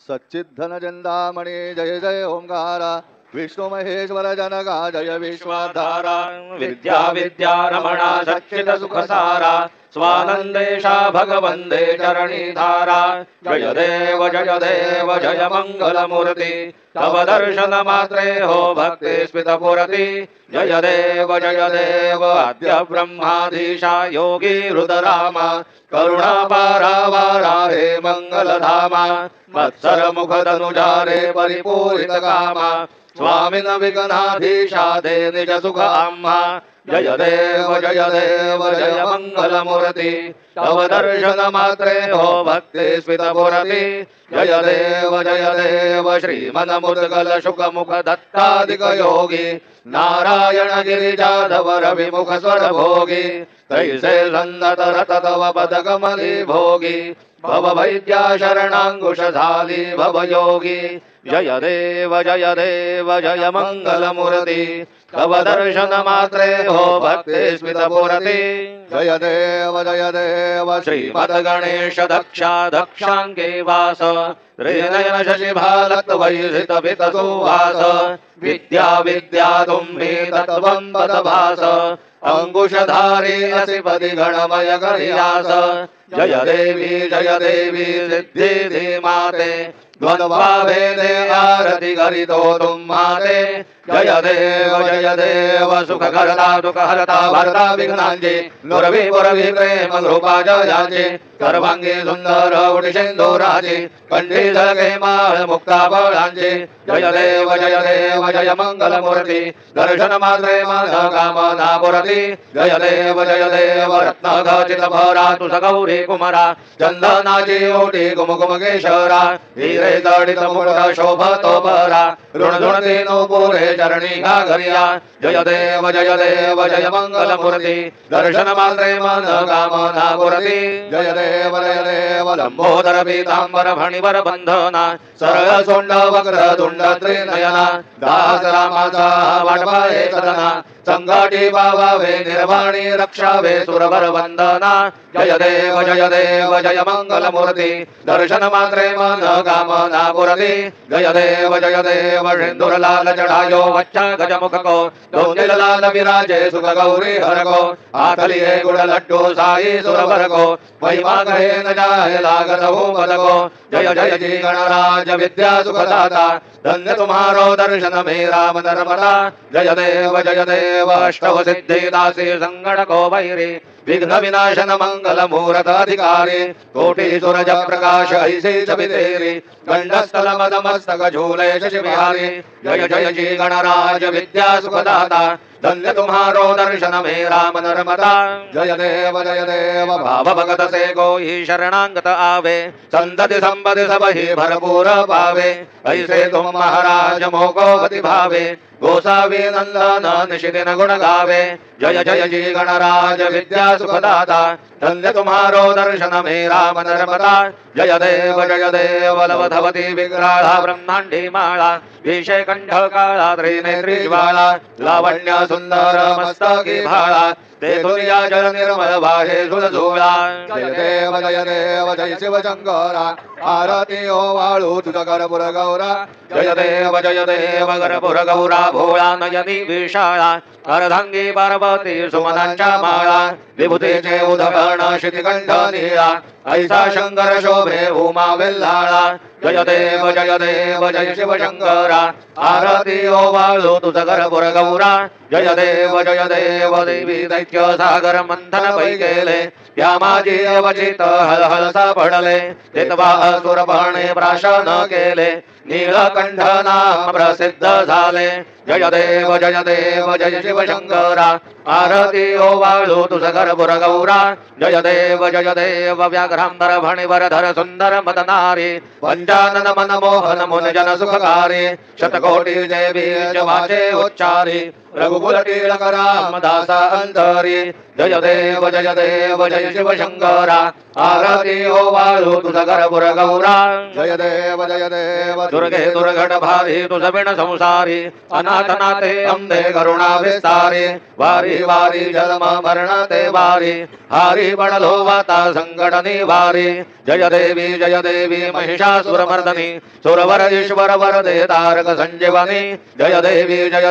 सच्चिद्धनचिन्तामणि जय जय ओंकार विष्णु महेश्वर जनका जय विश्वाधारा विद्या विद्या रमणा सच्चिद सुखसारा स्वानंदेशा भगवंदे चरणी धारा जय देव जय मंगल मूर्ति तव दर्शन मात्रे हो भक्ति स्मित पुरति जय देव अद्य ब्रह्माधीशा योगी रुद्रामा करुणा पारावारा हे मंगल धामा मत्सर मुख तनुजारे परिपूरित कामा स्वामिन विघ्नाधीशा दे निज सुख आम्हा जय देव जय मंगल मूर्ति तव दर्शन मात्रे हो भक्ति स्मित पुरति जय देव श्रीमन मुद्गल शुक मुख दत्तादिक योगी नारायण गिरिजाधव रविमुख स्वर भोगी तैसे सन्नत रत तव पद कमली भोगी भव वैद्या शरणांकुश झाली भव योगी जय देव जय मंगल मूर्ति तव दर्शन मात्रे हो भक्ति स्मित पुरति जय देव श्रीमद गणेश दक्षा दक्षांगे वास त्रिनयन शशि भालत वैसित पित सुवास विद्या विद्या तुम्हि तत्वं पद भास अंकुशधारी असि पदि गणमय करियास जय देवी सिद्धि धीमाते द्वंद्वा भेदे आरति करितो तुम्हारे जय देव सुख करता दुख हरता भरता विघ्नांचे नुरवी पुरवी प्रेम कृपा जयाचे सर्वांगी सुंदर उडिशेंदोराचे कंठी झळके माळ मुक्ता बळांचे जय देव जय मंगल मूर्ति दर्शन मात्रे मन कामना पुरति जय देव रत्न खचित भरा तुझ गौरी कुमारा चंदनाची ओटी कुमकुम केशरा हिरे जडित मुकुट शोभतो बरा ऋण धुणती नो पुरे चरणी घागरिया जय देव जय मंगल मूर्ति दर्शन मात्रे मन कामना पुरति जय देव लंबोदर पीतांबर फणिवर बंधना सरळ सोंड वक्र तुंड त्रिनयना दास रामाचा वाटपाये सदना संकटी पावावे निर्वाणी रक्षावे सुरवर वंदना जय देव जय मंगल मूर्ति दर्शन मात्रे मन कामना पुरति जय देव सिंदूर लाल चढ़ायो बच्चा गजमुख को दोंदिल लाल विराजे सुख गौरी हर को आथलिए गुड़ लड्डू साई सुरवर को महिमा कहे न जाए लागत हो मद को जय जी गणराज विद्या सुखदाता धन्य तुम्हारो दर्शन में राम नर्मदा जय देव अष्टव सिद्धि दासी संगण को वैरी विघ्न विनाशन मंगल मूर्त अधिकारी कोटि सूरज प्रकाश ऐसे चबितेरी गंडस्थल मद मस्तक झूले शशि बिहारी जय जी गणराज विद्या सुखदाता धन्य तुम्हारो दर्शन में राम नर्मदा जय देव भाव भगत से कोई शरणांगत आवे संतति संपदि सब ही भरपूर पावे ऐसे तुम महाराज मोको गति भावे गोसावी नंदन निशिदिन गुण गावे जय जी गणराज विद्या सुखदाता धन्य तुम्हारो दर्शन में राम नर्मदा जय देव लवधवती विग्रहा ब्रह्मांडी माला विषय कंठ काला त्रिनेत्री ज्वाला लावण्य सुंदर मस्तकी भाळा ते दुनिया जल निर्मल भाषे सुरधुळा जय देव जय शिव शंकरा आरती ओ वाळू तुझ करपुर गौरा जय देव करपुर गौरा भोळा नयनी विशाळा अर्धांगी पार्वती सुमनांच्या माळा विभूतीचे उदकर्ण शितिकंठ नीळा ऐसा शंकर शोभे उमा वेल्हाळा जय देव जय शिव शंकरा आरती ओ वाळू तुझ करपुर गौरा जय देव देवी दैत्य सागर मंथन पै गेले त्या माझी अवचित हळहळ सापडले तेतवा असुर पाणे प्राशन केले नीलकंठ नाम प्रसिद्ध झाले जय देव जय शिव शंकरा आरती ओ वाळू तुझ करपुर गौरा जय देव व्याघ्रांबर फणिवर धर सुंदर मदनारी पंचानन मन मोहन मुन जन सुखकारी शतकोटी जय बीज वाचे उच्चारी रघुकुल टिळक रामदास अंतरी जय देव जय शिव शंकरा आरती ओ वाळू तुझ करपुर गौरा जय देव दुर्गे दुर्घट भारी तुझ बिन संसारी अनाथ नाथे अंबे करुणा विस्तारी वारी वारी जन्म मरण ते वारी हारी बडलो वाता संकट निवारी जय देवी महिषासुर मर्दनी सुरवर ईश्वर वरदे तारक संजीवनी जय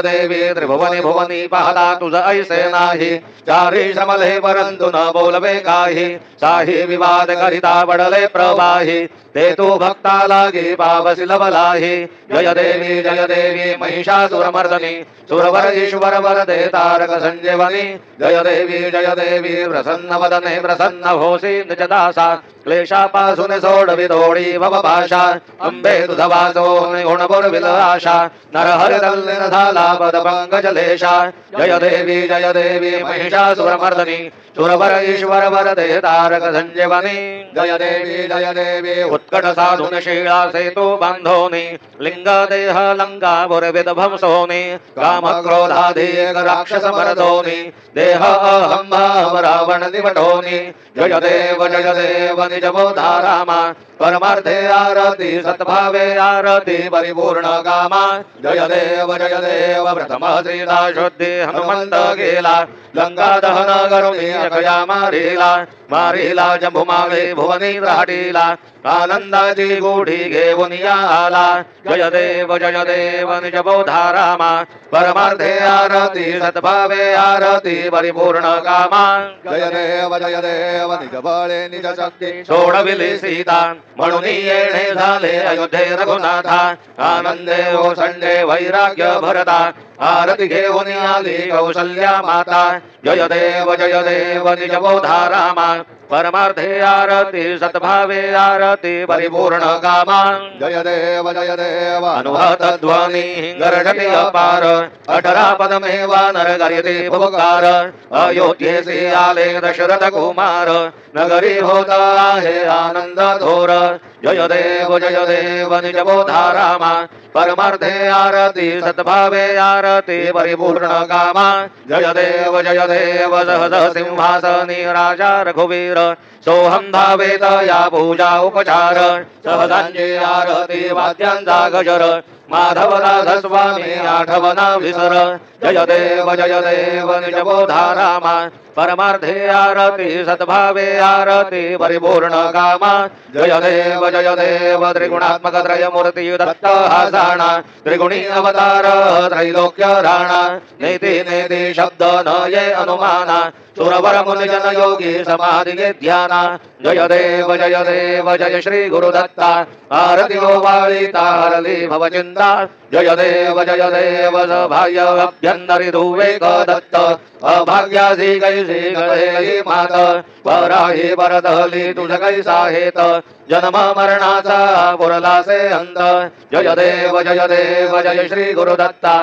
देवी त्रिभुवनी भुवनी पाहता तुझ ऐसे नाही चारी श्रमले परंतु न बोलवे काही साही विवाद करिता बडले प्रवाही ते तू भक्ता लागे पावसी लवलाही जय देवी महिषासुर मर्दनी सुरवर ईश्वर वरदे तारक संजीवनी जय देवी प्रसन्न वदने प्रसन्न होसी निजदासा क्लेशापासून सोडवी दोडी भव भाषा अंबे तुझ वासो गुणपुर विल आशा नरहर दल्लिन झाला पद पंकज लेशा जय देवी महिषासुर मर्दनी सुरवर ईश्वर वरदे तारक संजीवनी जय देवी उत्कट साधुन शीला सेतु बांधोनी लिंग देह लंका पुरविद भंसोनी काम क्रोधादी राक्षस मर्दोनी देह अहम भाव रावण निवटोनी जय देव निज बोधा रामा परमार्थे आरती सद्भावे आरती परिपूर्ण कामा जय देव प्रथम श्रीला शुद्धि हनुमंत गेला लंका दहन करुणी अखया मारिला जंभुमागे भुवनी राटीला आनंदाची गोडी घेऊन आला जय देव निज बोधा रामा परमार्थे आरती सद्भावे आरती परिपूर्ण कामा जय देव निज बळे निज शक्ती सोडविली सीता म्हणून येणे झाले अयोध्ये रघुनाथा आनंदे ओसंडे वैराग्य भरता आरती घेऊन आली कौशल्या माता जय देव निज बोधा रामा परमार्थे आरती सद्भावे आरती परिपूर्ण कामा जय देव अनुहत ध्वनी गर्जति अपार 18 पदमे वानर गरिते भुकार अयोध्येसी आले दशरथ कुमार नगरी होता आहे आनंद थोर जय देव निज बोधा रामा परमार्थे आरती सद्भावे आरती परिपूर्ण कामा जय देव सहज सिंहासनी राजा रघुवीर सोहम धावेत या पूजा उपचार सहजांची आरती वाद्यांचा गजर माधवदास स्वामी आठवना विसर जय देव निज बोधा रामा परमार्थे आरती सद्भावे आरती परिपूर्ण कामा जय देव त्रिगुणात्मक त्रयमूर्ती दत्त हासाणा त्रिगुणी अवतार त्रैलोक्य राणा नेति शब्द न ये अनुमाना सुरवर मुनिजन योगी समाधि ध्याना जय देव जय श्री गुरुदत्ता आरती वाळीता हरली भवचिंता जय देव सभाग्य अभ्यंतरी धुवेक दत्त अभाग्यासी कैसी गळे मात पराही परतली तुझ कैसा हेत जन्म मरणाचा पुरलासे अंत जय देव जय श्री गुरुदत्ता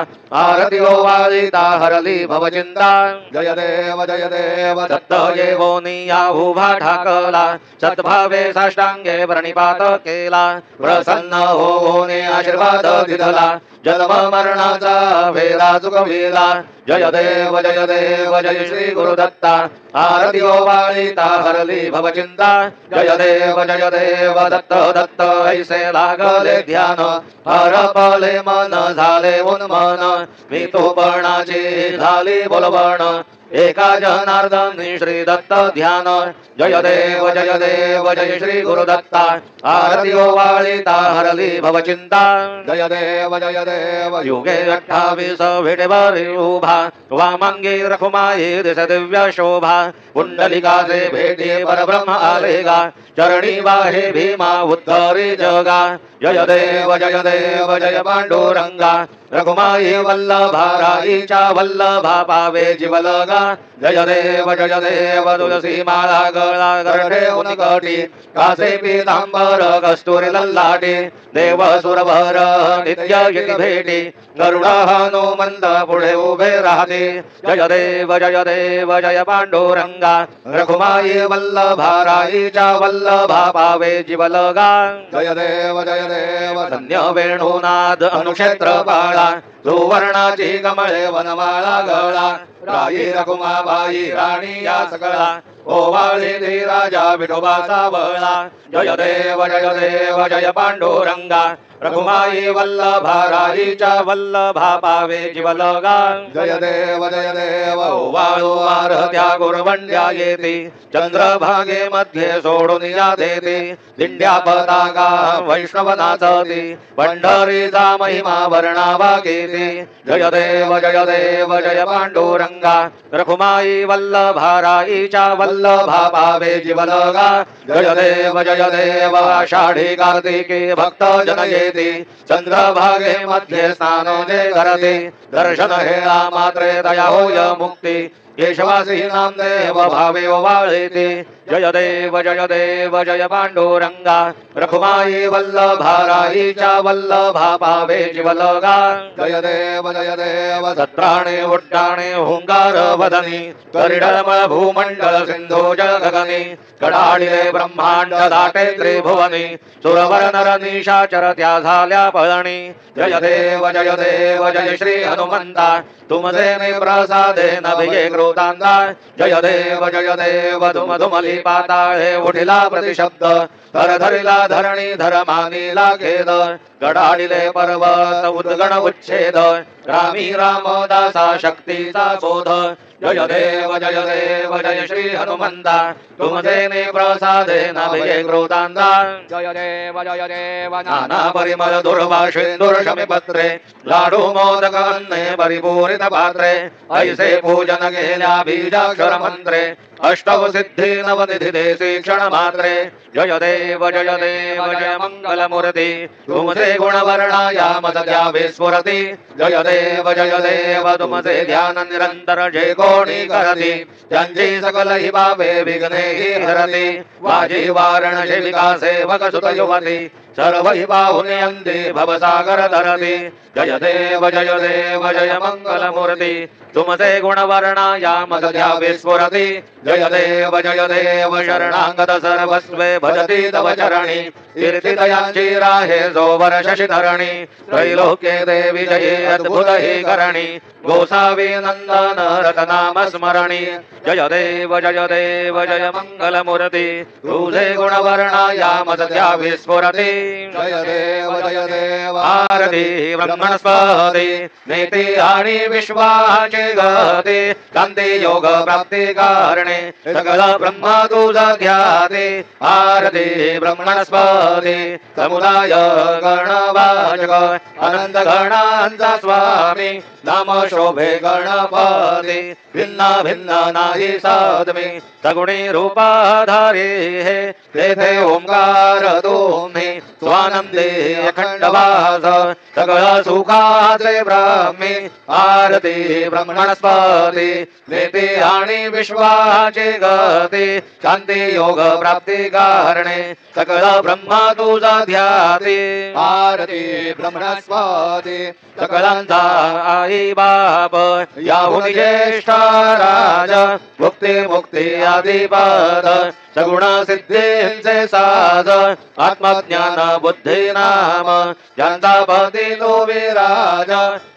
आरती वाळीता हरली भवचिंता जय देव दत्त येवोनी याहुभा ठाकला सद्भावे साष्टांगे प्रणिपात केला प्रसन्न होऊने आशीर्वाद दिला जन्म मरणाचा वेला चुकविला जय देव जय श्री गुरुदत्ता आरती वाळीता हरली भवचिंता जय देव दत्त ऐसे लागले ध्यान हरपले मन झाले उन्मन मी तो बणाची झाली बोलवण एका जनार्दनी श्री दत्त ध्यान जय देव जय श्री गुरुदत्ता आरती वाळीता हरली भवचिंता जय देव युगे 28 भेटेवरी उभा वामांगी रखुमाई दिस दिव्य शोभा पुंडलिकाचे भेटी परब्रह्म आलेगा चरणी वाहे भीमा उद्धरी जगा जय देव जय पांडुरंगा रघुमाई वल्लभा राईच्या वल्लभा पावे जीवलगा जय देव तुलसी माळा गळा गर्भे उनकटी कासे पीतांबर कस्तुरी लल्लाटी देव सुरभर नित्य यती भेटी गरुड हनुमंत पुढे उभे राहते जय देव जय पांडुरंगा रघुमाई वल्लभा राईच्या वल्लभा पावे जीवलगा जय देव धन्य वेणुनाद अनुक्षेत्र बाळा सुवर्णाची कमळे वनमाळा गळा राई रघुमाबाई राणी या सकळा ओवाळी राजा विठोबा सावळा जय देव जय पांडुरंगा रघुमाई वल्लभा राईच्या वल्लभा पावे जीवलगा जय देव ओवाळू वारत्या गुरवंड्या येते चंद्रभागे मध्ये सोडून या देते दिंड्या पताका वैष्णव नाचते पंढरीचा महिमा वर्णावा घेते जय देव जय पांडुरंगा रघुमाई वल्लभा राईच्या वल्लभा पावे जीवलगा जय देव आषाढी कार्तिके भक्त जन येते चंद्रभागे मध्ये स्नान जे करते दर्शन हेळा मात्रे दया होय मुक्ती केशवासी नाम देव भावे ओवाळते जय देव जय पांडुरंगा रखुमाई वल्लभा राईच्या वल्लभा पावे जीवलगा जय देव सत्राणे उड्डाणे हुंकार वदनी करिडमळ भूमंडळ सिंधू जल गगनी कडाडिले ब्रह्मांड दाटे त्रिभुवनी सुरवर नर निशाचर त्या झाल्या पळणी जय देव जय श्री हनुमंता तुमसे प्रसादे नभिये क्रोतांदा जय देव तुम धुमली पाताळे उठिला प्रतिशब्द धर धरिला धरणी धर्मानीला खेद गडाडिले पर्वत उद्गण उच्छेद रामी रामदासा शक्तीचा बोध जय देव जय श्री हनुमंता तुमसे प्रसादे नभिये क्रोतांदा जय देव नाना परिमल दुर्वासिंदूर शमीपत्रे लाडू मोदक अन्ने परिपूरित पात्रे ऐसे पूजन गेल्या बीजाक्षर मंत्रे अष्टव सिद्धी नवनिधि देसी क्षण मात्रे जय देव जय मंगल मूर्ती तुमसे गुण वर्णाया मत द्यावे स्फुरती जय देव तुमसे ध्यान निरंतर जे कोणी करती त्यांची सकल ही बाबे विघ्ने ही हरती वाजी वारणशी विकासे सेवक सुत युवती सर्व ही बाहुने अंधे भवसागर धरती जय देव जय मंगल मूर्ती तुमसे गुण वर्णाया मत द्यावे स्फुरती जय देव शरणागत सर्वस्वे भजती तव चरणी कीर्ती दयांची राहे जोवर शशी धरणी त्रैलोक्ये देवी जये अद्भुत ही करणी गोसावी नंदन रतनाम स्मरणी जय देव जय मंगल मूर्ती तुझे गुण वर्णाया मत द्यावे स्फुरती जय देव आरती ब्रह्मणस्पती नेती आणि विश्वाचे गते कांती योग प्राप्ती कारणे सकल ब्रह्म तुझा ध्याते आरती ब्रह्मणस्पती समुदाय गणवाचक अनंत गणांचा स्वामी नाम शोभे गणपती भिन्न भिन्न नाही साधमी सगुणी रूपाधारी हे तेथे ओंकार तुम्ही स्वानंदी अखंड वास सगळ सुखाचे ब्रह्मी आरती ब्रह्मणस्पती नेते आणि विश्वाचे गती शांती योग प्राप्ती कारणे सकळ ब्रह्म तुझा ध्याते आरती ब्रह्मणस्पती सकळांचा आई बाप याहुन ज्येष्ठ राज मुक्ती आदिपद सगुण सिद्धींचे साध आत्मज्ञान बुद्धी नाम ज्यांचा पती तो विराज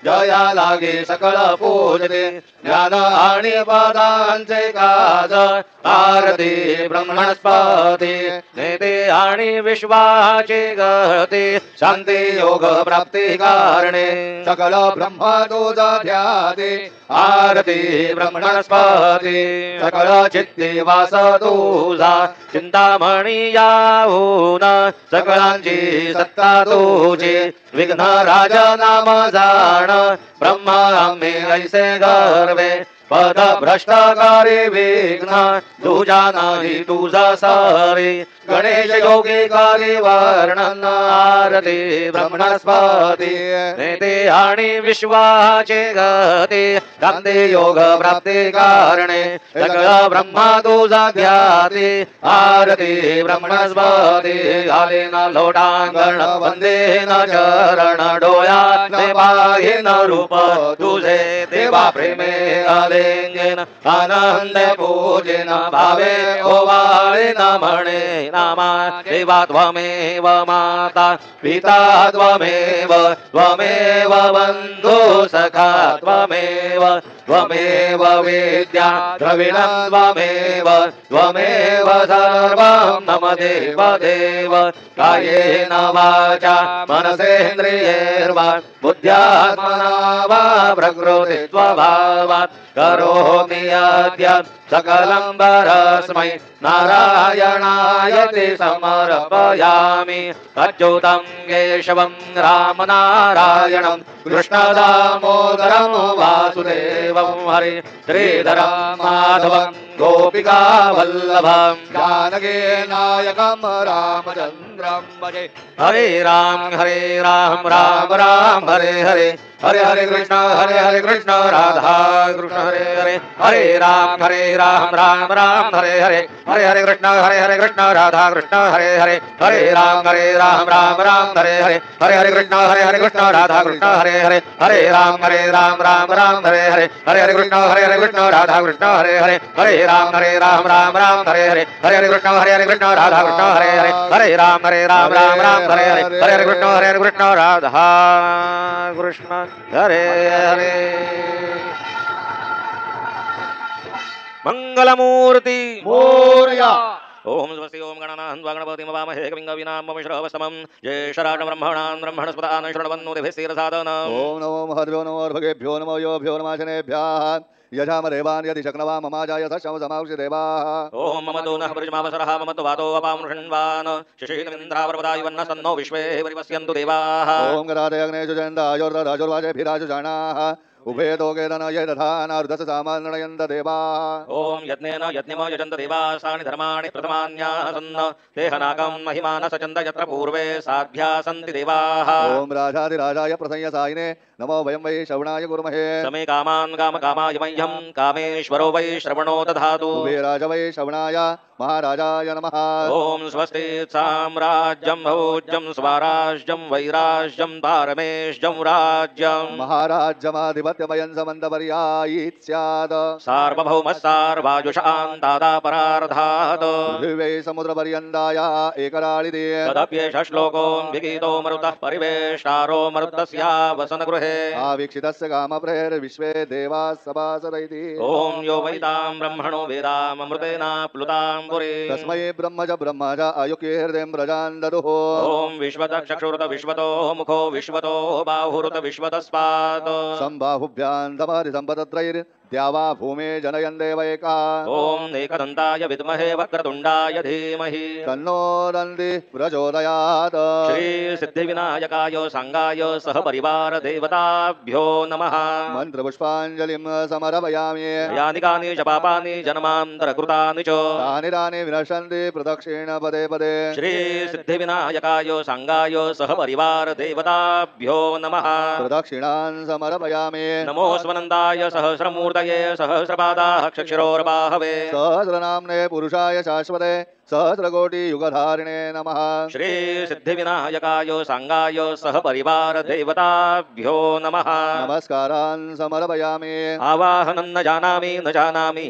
जया लागे सकळ पूजते ज्ञान आणि पदांचे काज आरती ब्रह्मणस्पती नेते आणि विश्वाचे गती शांती योग प्राप्ती कारणे सकल ब्रह्म तुझा ध्याते आरती ब्रह्मणस्पती सकळ चित्ती वास तुझा चिंतामणी याहून सकळांची सत्ता तुझी विघ्न राज नाम जाण ब्रह्मा आम्ही ऐसे गर्वे पद भ्रष्टकारी विघ्न तुझा नाही तुझा सारी गणेश योगी कारी वर्णन आरती ब्रह्मणस्पती नेते आणि विश्वाचे गती शांती योग प्राप्ती कारणे सकळ ब्रह्मा तुझा ध्याते आरती ब्रह्मणस्पती घाले न लोटांगण वंदे न चरण डोळ्यात पाहिन रूप तुझे देवा प्रेमे आलिंगन आनंद पूजन भावे ओवाळे न म्हणे नामा देवा त्वमेव माता पिता त्वमेव बंधु सखा त्वमेव त्वमेव वेद्या द्रविणं त्वमेव त्वमेव सर्वं मम देव देव कायेन वाचा मनसेन्द्रियैर्वा बुद्ध्यात्मना वा प्रकृति स्वभावात् करोमि अद्य सकलं परस्मै नारायणायति समर्पयामि अच्युतं केशवं रामनारायणं कृष्णदामोदरं वासुदेवं हरि श्रीधरं माधवं गोपिका वल्लभं जानकी नायकं रामचन्द्रं भजे। हरे राम राम राम हरे हरे हरे हरे कृष्ण राधा कृष्ण हरे हरे हरे राम राम हरे हरे हरे हरे कृष्ण राधा कृष्ण हरे हरे हरे राम राम हरे हरे हरे हरे कृष्ण राधा कृष्ण हरे हरे हरे राम राम हरे हरे हरे हरे कृष्ण राधा कृष्ण हरे हरे हरे राम राम हरे हरे हरे हरे कृष्ण राधा कृष्ण हरे हरे हरे राम हरे हरे कृष्ण राधा कृष्ण हरे हरे मंगलमूर्ति मोरया। ओम स्वस्ति ओम गणानां गणपतिं वामहे कविं कवीनां मम ज्येष्ठराज ब्रह्मणां ब्रह्मणस्पदान् शृण्वन्नो दिभिस्थिरसादन। ओम नमो महद्भ्यो नमो भगेभ्यो नमो योभ्यो नमाजनेभ्यः यजामदेवान् यदि शक्नवा ममाजाय सशम समावसि देवाः। ओम मम तो नः परिजमावसरः मम तो वातो अपामृषण्वान् शिशीलमिन्द्रावरपदायुवन्न सन्नो विश्वे परिपश्यन्तु देवाः। ओम गदादय अग्नेषु जयन्दायोर्दधाजुर्वाजेभिराजु उभे दोगेदन ये दधानारुदस सामान्ययन्त देवाः। ओम यज्ञेन यज्ञम यजन्त देवासानि धर्माणि प्रथमान्यासन्न देहनाकं महिमान सचन्द यत्र पूर्वे साध्या सन्ति देवाः। ओम राजाधिराजाय प्रसंयसायिने नमो वयं वै श्रवणाय कुर्महे। समे कामान् कामकामाय मह्यं कामेश्वरो वै श्रवणो दधातु। कुबेराज वै श्रवणाय महाराजाय नमः। ओम स्वस्ति साम्राज्यं भोज्यं स्वराज्यं वैराज्यं पारमेश्यं राज्यं महाराज्यमाधिपत्यमयं समन्तपर्यायीत् स्यात्। सार्वभौमः सार्वाजुषान्तादापरार्धात् पृथिवी समुद्रपर्यन्ताय एकराळिते। तदप्येष श्लोको विगीतो मरुतः परिवेष्टारो मरुतस्यावसनगृहे आवीक्षितस्य कामप्रेर्विश्वे देवाः सभासदैति। ओम यो वैतां ब्रह्मणो वेदामृतेनाप्लुतां पुरी तस्मै ब्रह्म च अयुक्यहृदयं व्रजान् ददुः। ओम विश्वतक्षुरुत विश्वतो मुखो विश्वतो बाहुरुत विश्वतस्पात् सम्बाहुभ्यां दमहरि सम्पदत्रैर्द्यावा भूमे जनयन् देव एकः। ओम एकदन्ताय विद्महे वक्रतुण्डाय धीमहि तन्नो दन्ति प्रचोदयात्। श्री सिद्धिविनायकाय सांगाय सह परिवार देवताभ्यो नमः। मन्त्रपुष्पाञ्जलिं समर्पयामि। यानि कानि च पापानि जन्मान्तरकृतानि च तानि तानि विनश्यन्ति प्रदक्षिण पदे पदे। श्री सिद्धिविनायकाय सांगाय सह परिवार देवताभ्यो नमः। प्रदक्षिणान् समर्पयामि। नमो स्वनन्दाय सहस्रमूर्तये सहस्रपादाः क्षिरोर्बाहवे सहस्रनाम्ने पुरुषाय शाश्वते सहस्रकोटियुगधारिणे नमः। श्री सिद्धिविनायकाय सांगाय सह परिवार देवताभ्यो नमः। नमस्कारान् समर्पयामि। आवाहनं न जानामि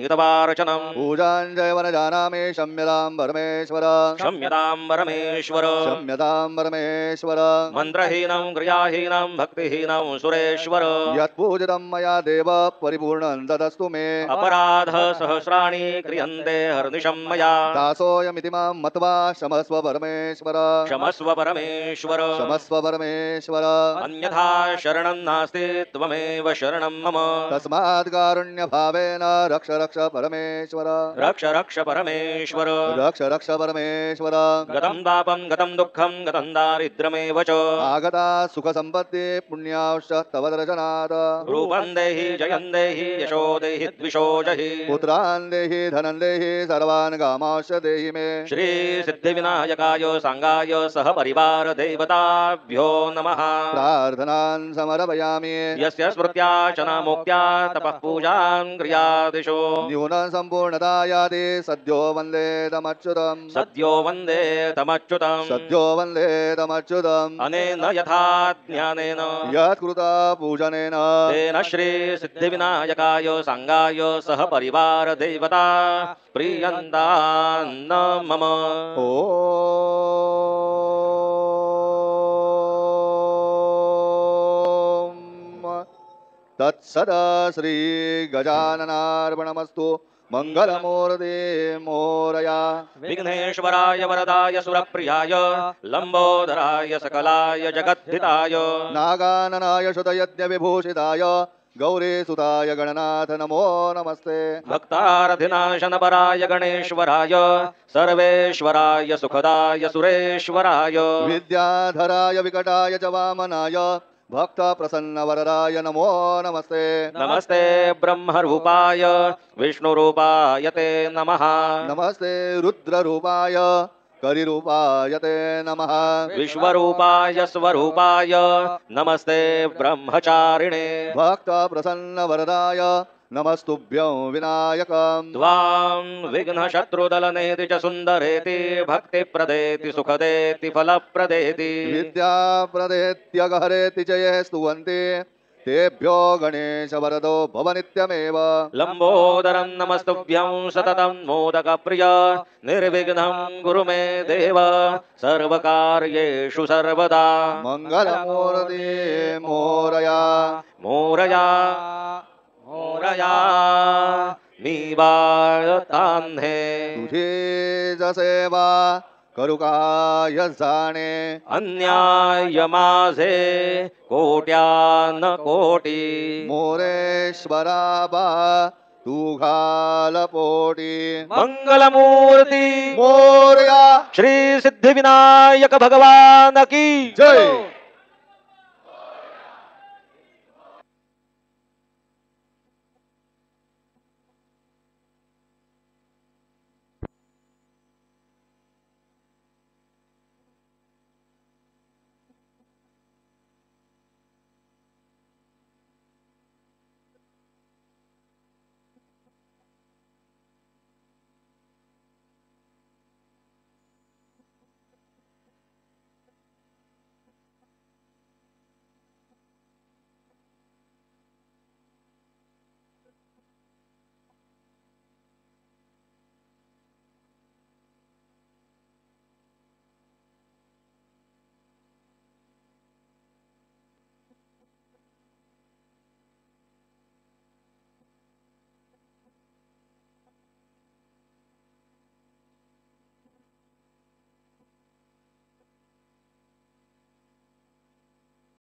तवार्चनं पूजां जैव न जानामि क्षम्यतां परमेश्वर। क्षम्यतां परमेश्वर क्षम्यतां परमेश्वर। मन्त्रहीनं क्रियाहीनं भक्तिहीनं सुरेश्वर यत्पूजितं मया देव परिपूर्णं तदस्तु मे। अपराध सहस्राणि क्रियन्ते हर्निशं मया दासोऽयमिति मां मत्वा क्षमस्व परमेश्वर। क्षमस्व परमेश्वर क्षमस्व परमेश्वर। अन्यथा शरणं नास्ति त्वमेव शरणं मम तस्मात् कारुण्यभावेन रक्ष रक्ष परमेश्वर। रक्ष रक्ष परमेश्वर रक्ष रक्ष परमेश्वर। गतं पापं गतं दुःखं गतं दारिद्र्यमेव च आगता सुखसम्पत्ति पुण्याश्च तव दर्शनात्। रूपं देहि जयं देहि यशो देहि द्विषो जहि पुत्रान् देहि धनं देहि सर्वान् कामाश्च देहि मे। श्री सिद्धिविनायकाय सांगाय सह परिवार देवताभ्यो नमः। प्रार्थनान् समर्पयामि। यस्य स्मृत्या चनामोक्त्या तपः पूजां क्रियादिशो न्यूनं सम्पूर्णता याति सद्यो वन्दे तमच्युतम्। सद्यो वन्दे तमच्युतम् सद्यो वन्दे तमच्युतम्। अनेन यथा ज्ञानेन यत्कृता पूजनेन तेन श्री सिद्धिविनायकाय सांगाय सह परिवार देवता प्रीयन्तान्न मम। ॐ तत्सद श्री गजाननार्पणमस्तु मंगलमूर्ते मोरया विघ्नेश्वराय वरदाय सुरप्रियाय लंबोदराय सकलाय जगद्धिताय नागाननाय शुतयज्ञ विभूषिताय गौरीसुताय गणनाथ नमो नमस्ते भक्तारधिनाशनपराय गणेश्वराय सर्वेश्वराय सुखदाय सुरेश्वराय विद्याधराय विकटाय च वामनाय भक्त प्रसन्न वरदाय नमो नमस्ते नमस्ते ब्रह्मरूपाय विष्णुरूपाय ते नमः नमस्ते रुद्ररूपाय करिरूपाय ते नमः विश्वरूपाय स्वरूपाय नमस्ते ब्रह्मचारिणे भक्त प्रसन्न वरदाय नमस्तुभ्यं विनायकम् त्वां विघ्नशत्रुदलनेति च सुन्दरेति भक्तिप्रदेति सुखदेति फलप्रदेति विद्याप्रदेत्यगहरेति च ये स्तुवन्ति तेभ्यो गणेश वरदो भव नित्यमेव लंबोदरं नमस्तुभ्यं सततं मोदकप्रिय निर्विघ्नं कुरु मे देव सर्वकार्येषु सर्वदा मंगलमूर्ते मोरया मोरया मोरया निवाळतान्हे तुझे जसेवा करू काय जाणे अन्याय माझे कोट्यान कोटी मोरेश्वरा बा तू घाल पोटी मंगलमूर्ती मोरया श्री सिद्धिविनायक भगवान की जय